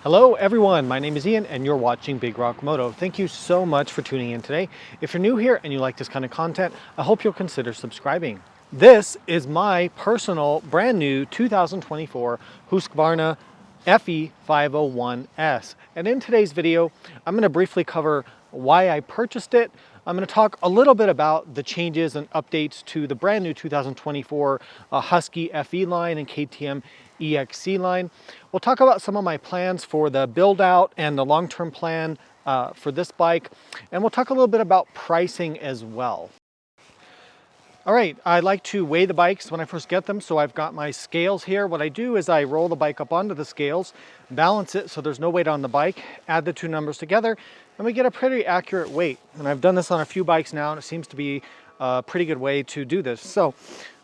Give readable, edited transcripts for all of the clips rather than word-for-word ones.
Hello everyone, my name is Ian and you're watching Big Rock Moto. Thank you so much for tuning in today. If you're new here and you like this kind of content, I hope you'll consider subscribing. This is my personal brand new 2024 Husqvarna FE501S. And in today's video, I'm going to briefly cover why I purchased it. I'm going to talk a little bit about the changes and updates to the brand new 2024 Husky FE line and KTM EXC line. We'll talk about some of my plans for the build out and the long-term plan for this bike. And we'll talk a little bit about pricing as well. All right, I like to weigh the bikes when I first get them. So I've got my scales here. What I do is I roll the bike up onto the scales, balance it so there's no weight on the bike, add the two numbers together, and we get a pretty accurate weight. And I've done this on a few bikes now, and it seems to be a pretty good way to do this. So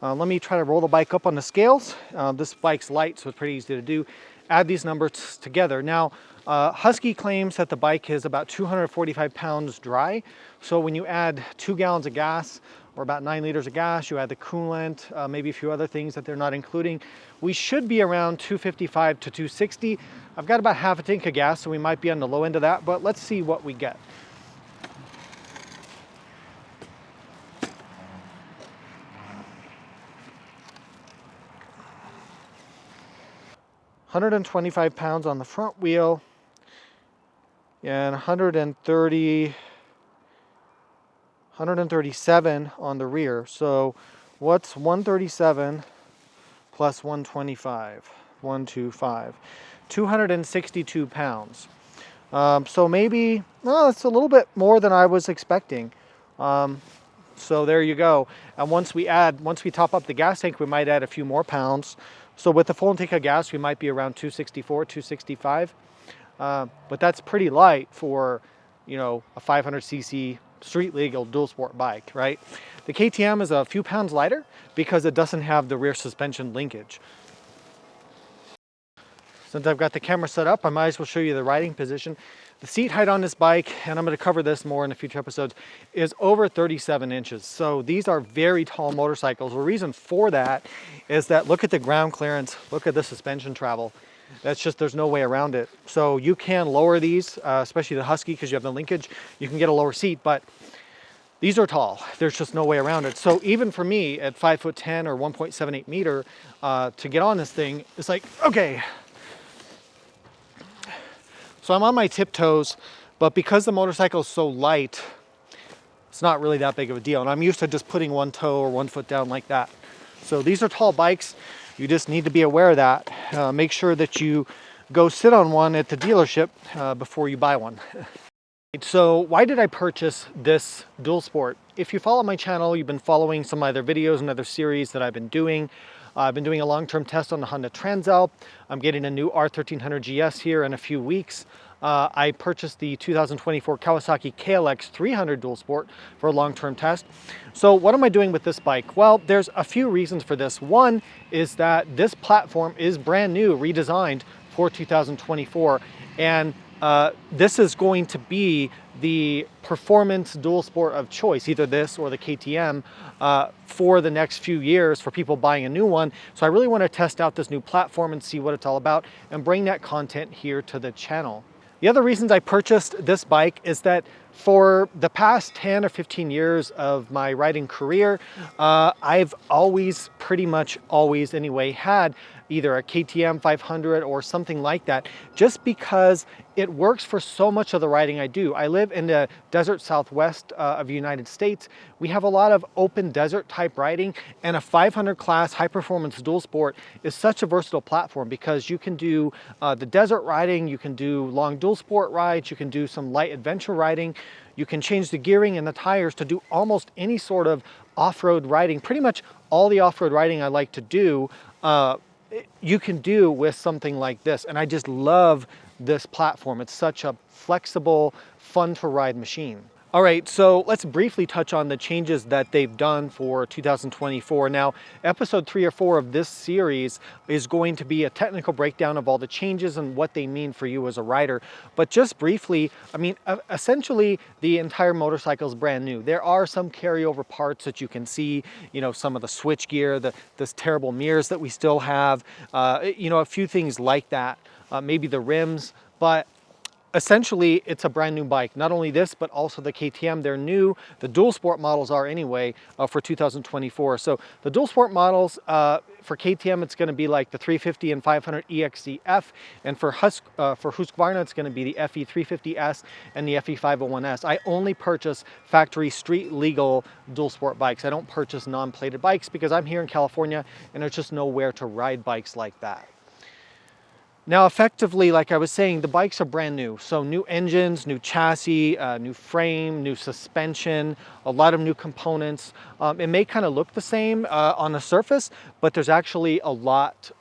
let me try to roll the bike up on the scales. This bike's light, so it's pretty easy to do. Add these numbers together. Now, Husky claims that the bike is about 245 pounds dry. So when you add 2 gallons of gas, or about 9 liters of gas, you add the coolant, maybe a few other things that they're not including, we should be around 255 to 260. I've got about half a tank of gas, so we might be on the low end of that, but let's see what we get. £125 on the front wheel and 137 on the rear. So what's 137 plus 125? 125. 262 pounds. So maybe, well, it's a little bit more than I was expecting. So there you go. And once we top up the gas tank, we might add a few more pounds. So with the full tank of gas, we might be around 264, 265. But that's pretty light for, you know, a 500cc street legal dual sport bike, right? The KTM is a few pounds lighter because it doesn't have the rear suspension linkage. Since I've got the camera set up, I might as well show you the riding position. The seat height on this bike, and I'm going to cover this more in a future episodes, is over 37 inches. So these are very tall motorcycles. The reason for that is that look at the ground clearance, look at the suspension travel. That's just, there's no way around it. So you can lower these, especially the Husky, because you have the linkage. You can get a lower seat, but these are tall. There's just no way around it. So even for me at 5'10" or 1.78 meter, to get on this thing, it's like, okay. So I'm on my tiptoes, but because the motorcycle is so light, it's not really that big of a deal. And I'm used to just putting one toe or one foot down like that. So these are tall bikes. You just need to be aware of that. Make sure that you go sit on one at the dealership before you buy one. So why did I purchase this dual sport? If you follow my channel, you've been following some other videos and other series that I've been doing. I've been doing a long-term test on the Honda Transalp. I'm getting a new R1300 GS here in a few weeks. I purchased the 2024 Kawasaki KLX 300 dual sport for a long-term test. So what am I doing with this bike? Well, there's a few reasons for this. One is that this platform is brand new, redesigned for 2024. And this is going to be the performance dual sport of choice, either this or the KTM, for the next few years for people buying a new one. So I really want to test out this new platform and see what it's all about and bring that content here to the channel. The other reasons I purchased this bike is that for the past 10 or 15 years of my riding career, I've pretty much always anyway, had either a KTM 500 or something like that, just because it works for so much of the riding I do. I live in the desert southwest of the United States. We have a lot of open desert type riding, and a 500 class high performance dual sport is such a versatile platform because you can do the desert riding, you can do long dual sport rides, you can do some light adventure riding, you can change the gearing and the tires to do almost any sort of off-road riding. Pretty much all the off-road riding I like to do, you can do with something like this. And I just love this platform. It's such a flexible, fun to ride machine. All right, so let's briefly touch on the changes that they've done for 2024. Now, episode 3 or 4 of this series is going to be a technical breakdown of all the changes and what they mean for you as a rider. But just briefly, I mean, essentially the entire motorcycle is brand new. There are some carryover parts that you can see, you know, some of the switch gear, this terrible mirrors that we still have, you know, a few things like that, maybe the rims, but essentially, it's a brand new bike. Not only this, but also the KTM. They're new. The dual sport models are anyway for 2024. So the dual sport models for KTM, it's going to be like the 350 and 500 EXC and for Husqvarna, it's going to be the FE501S and the FE501S. I only purchase factory street legal dual sport bikes. I don't purchase non-plated bikes because I'm here in California and there's just nowhere to ride bikes like that. Now, effectively, like I was saying, the bikes are brand new. So new engines, new chassis, new frame, new suspension, a lot of new components. It may kind of look the same on the surface, but there's actually a lot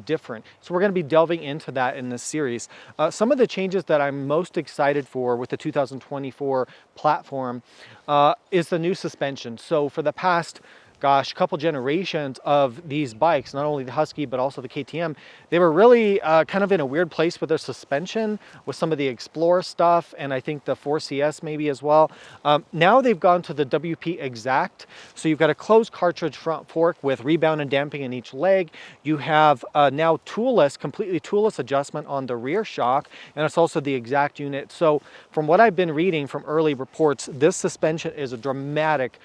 different. So we're going to be delving into that in this series. Some of the changes that I'm most excited for with the 2024 platform is the new suspension. So for the past couple generations of these bikes, not only the Husky, but also the KTM, they were really kind of in a weird place with their suspension, with some of the Explorer stuff, and I think the 4CS maybe as well. Now they've gone to the WP Exact. So you've got a closed cartridge front fork with rebound and damping in each leg. You have now completely toolless adjustment on the rear shock, and it's also the Exact unit. So from what I've been reading from early reports, this suspension is a dramatic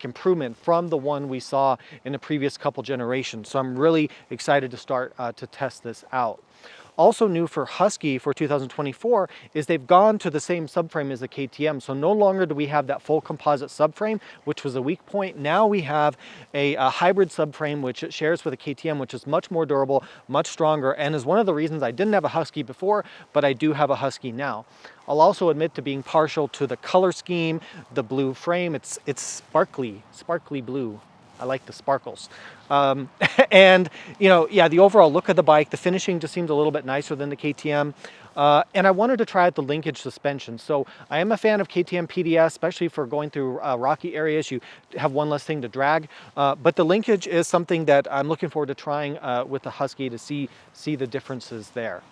improvement from the one we saw in the previous couple generations. So I'm really excited to start to test this out. Also new for Husky for 2024 is they've gone to the same subframe as the KTM. So no longer do we have that full composite subframe, which was a weak point. Now we have a hybrid subframe, which it shares with the KTM, which is much more durable, much stronger, and is one of the reasons I didn't have a Husky before, but I do have a Husky now. I'll also admit to being partial to the color scheme, the blue frame. It's sparkly blue. I like the sparkles. And, you know, yeah, the overall look of the bike, the finishing just seemed a little bit nicer than the KTM. And I wanted to try out the linkage suspension. So I am a fan of KTM PDS, especially for going through rocky areas. You have one less thing to drag. But the linkage is something that I'm looking forward to trying with the Husky to see the differences there.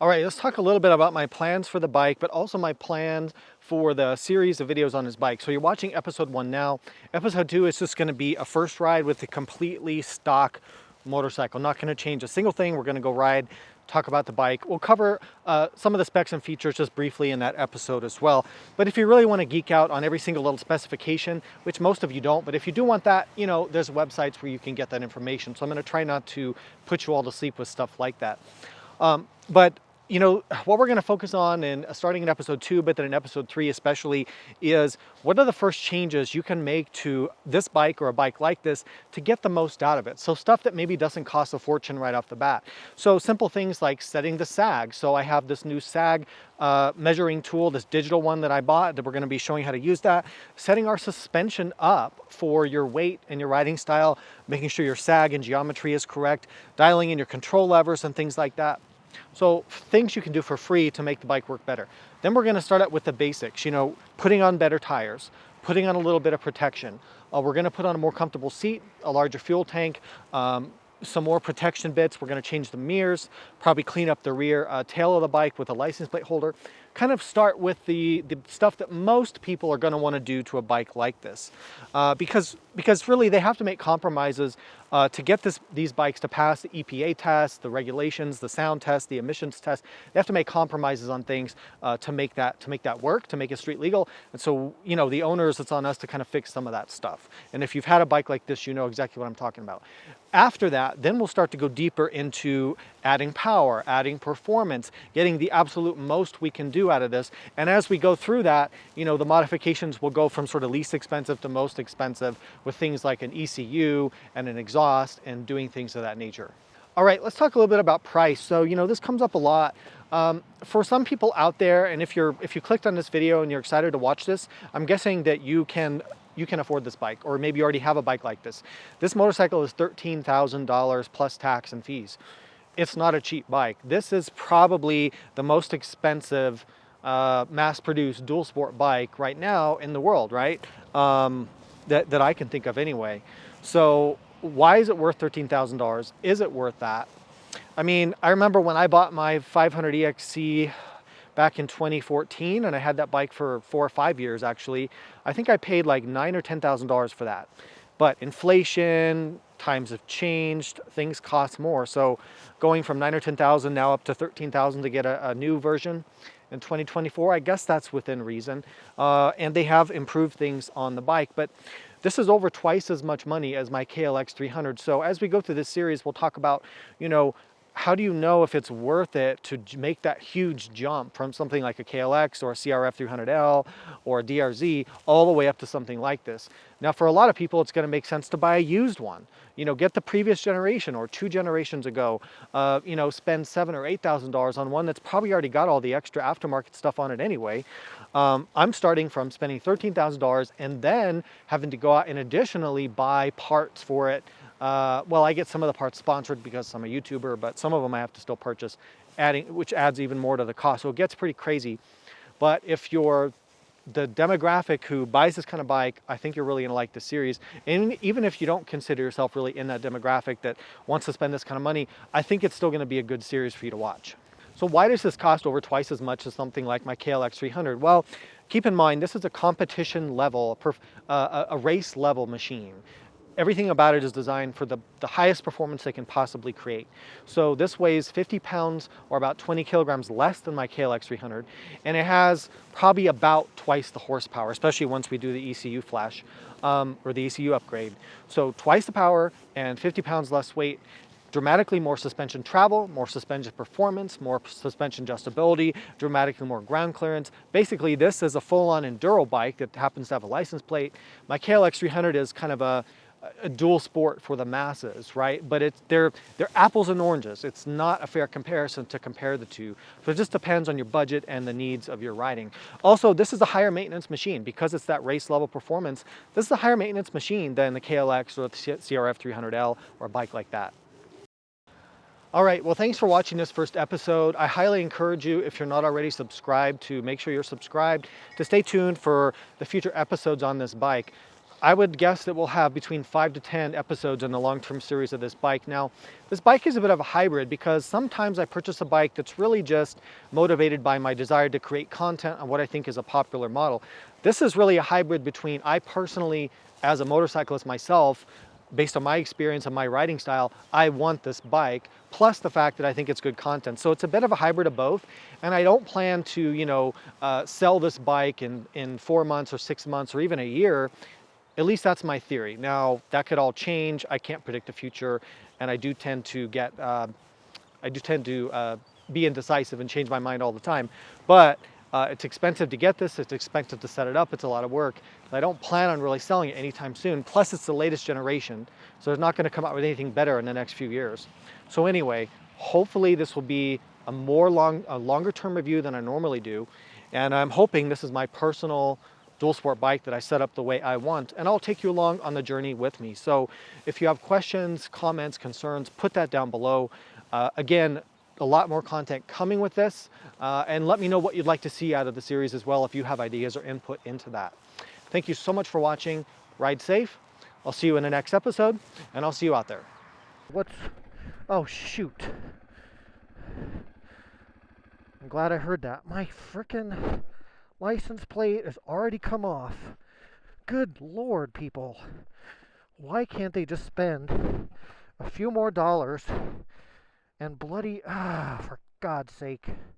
All right, let's talk a little bit about my plans for the bike, but also my plans for the series of videos on this bike. So you're watching episode 1 now. Episode 2 is just going to be a first ride with a completely stock motorcycle. Not going to change a single thing. We're going to go ride, talk about the bike. We'll cover some of the specs and features just briefly in that episode as well. But if you really want to geek out on every single little specification, which most of you don't, but if you do want that, you know, there's websites where you can get that information. So I'm going to try not to put you all to sleep with stuff like that. But you know, what we're going to focus on in starting in episode 2, but then in episode 3 especially, is what are the first changes you can make to this bike or a bike like this to get the most out of it. So stuff that maybe doesn't cost a fortune right off the bat. So simple things like setting the sag. So I have this new sag measuring tool, this digital one that I bought, that we're going to be showing how to use that. Setting our suspension up for your weight and your riding style, making sure your sag and geometry is correct, dialing in your control levers and things like that. So things you can do for free to make the bike work better. Then we're going to start out with the basics, you know, putting on better tires, putting on a little bit of protection. We're going to put on a more comfortable seat, a larger fuel tank, some more protection bits. We're going to change the mirrors, probably clean up the rear tail of the bike with a license plate holder. Kind of start with the stuff that most people are going to want to do to a bike like this, because really they have to make compromises to get these bikes to pass the EPA test, the regulations, the sound test, the emissions test. They have to make compromises on things to make that work, to make it street legal. And so, you know, the owners, it's on us to kind of fix some of that stuff. And if you've had a bike like this, you know exactly what I'm talking about. After that, then we'll start to go deeper into adding power, adding performance, getting the absolute most we can do out of this. And as we go through that, you know, the modifications will go from sort of least expensive to most expensive, with things like an ECU and an exhaust and doing things of that nature. All right, let's talk a little bit about price. So, you know, this comes up a lot. For some people out there, and if you clicked on this video and you're excited to watch this, I'm guessing that you can afford this bike, or maybe you already have a bike like this. This motorcycle is $13,000 plus tax and fees. It's not a cheap bike. This is probably the most expensive mass-produced dual sport bike right now in the world, right? That I can think of anyway. So why is it worth $13,000? Is it worth that? I mean, I remember when I bought my 500 EXC back in 2014, and I had that bike for 4 or 5 years actually. I think I paid like $9,000 or $10,000 for that. But inflation, times have changed, things cost more. So going from 9 or 10,000 now up to 13,000 to get a new version in 2024, I guess that's within reason. And they have improved things on the bike, but this is over twice as much money as my KLX 300. So as we go through this series, we'll talk about, you know, how do you know if it's worth it to make that huge jump from something like a KLX or a CRF 300L or a DRZ all the way up to something like this? Now, for a lot of people, it's going to make sense to buy a used one. You know, get the previous generation or 2 generations ago. You know, spend $7,000 or $8,000 on one that's probably already got all the extra aftermarket stuff on it anyway. I'm starting from spending $13,000 and then having to go out and additionally buy parts for it. Well, I get some of the parts sponsored because I'm a YouTuber, but some of them I have to still purchase, which adds even more to the cost. So it gets pretty crazy. But if you're the demographic who buys this kind of bike, I think you're really gonna like this series. And even if you don't consider yourself really in that demographic that wants to spend this kind of money, I think it's still gonna be a good series for you to watch. So why does this cost over twice as much as something like my KLX 300? Well, keep in mind, this is a competition level, a race level machine. Everything about it is designed for the highest performance they can possibly create. So this weighs 50 pounds or about 20 kilograms less than my KLX 300, and it has probably about twice the horsepower, especially once we do the ECU flash or the ECU upgrade. So twice the power and 50 pounds less weight, dramatically more suspension travel, more suspension performance, more suspension adjustability, dramatically more ground clearance. Basically, this is a full-on enduro bike that happens to have a license plate. My KLX 300 is kind of a dual sport for the masses, right? But they're apples and oranges. It's not a fair comparison to compare the two. So it just depends on your budget and the needs of your riding. Also, this is a higher maintenance machine because it's that race level performance. This is a higher maintenance machine than the KLX or the CRF 300L or a bike like that. All right, well, thanks for watching this first episode. I highly encourage you, if you're not already subscribed, to make sure you're subscribed, to stay tuned for the future episodes on this bike. I would guess that we'll have between 5 to 10 episodes in the long-term series of this bike. Now, this bike is a bit of a hybrid because sometimes I purchase a bike that's really just motivated by my desire to create content on what I think is a popular model. This is really a hybrid between, I personally, as a motorcyclist myself, based on my experience and my riding style, I want this bike, plus the fact that I think it's good content. So it's a bit of a hybrid of both. And I don't plan to, you know, sell this bike in 4 months or 6 months or even a year. At least that's my theory. Now, that could all change. I can't predict the future, and I do tend to be indecisive and change my mind all the time. But it's expensive to get this. It's expensive to set it up. It's a lot of work. I don't plan on really selling it anytime soon. Plus, it's the latest generation, so it's not going to come out with anything better in the next few years. So anyway, hopefully this will be a longer term review than I normally do, and I'm hoping this is my personal dual sport bike that I set up the way I want, and I'll take you along on the journey with me. So if you have questions, comments, concerns, put that down below. Again, a lot more content coming with this, and let me know what you'd like to see out of the series as well if you have ideas or input into that. Thank you so much for watching. Ride safe. I'll see you in the next episode, and I'll see you out there. Oh shoot. I'm glad I heard that. My frickin' license plate has already come off. Good Lord, people. Why can't they just spend a few more dollars and for God's sake.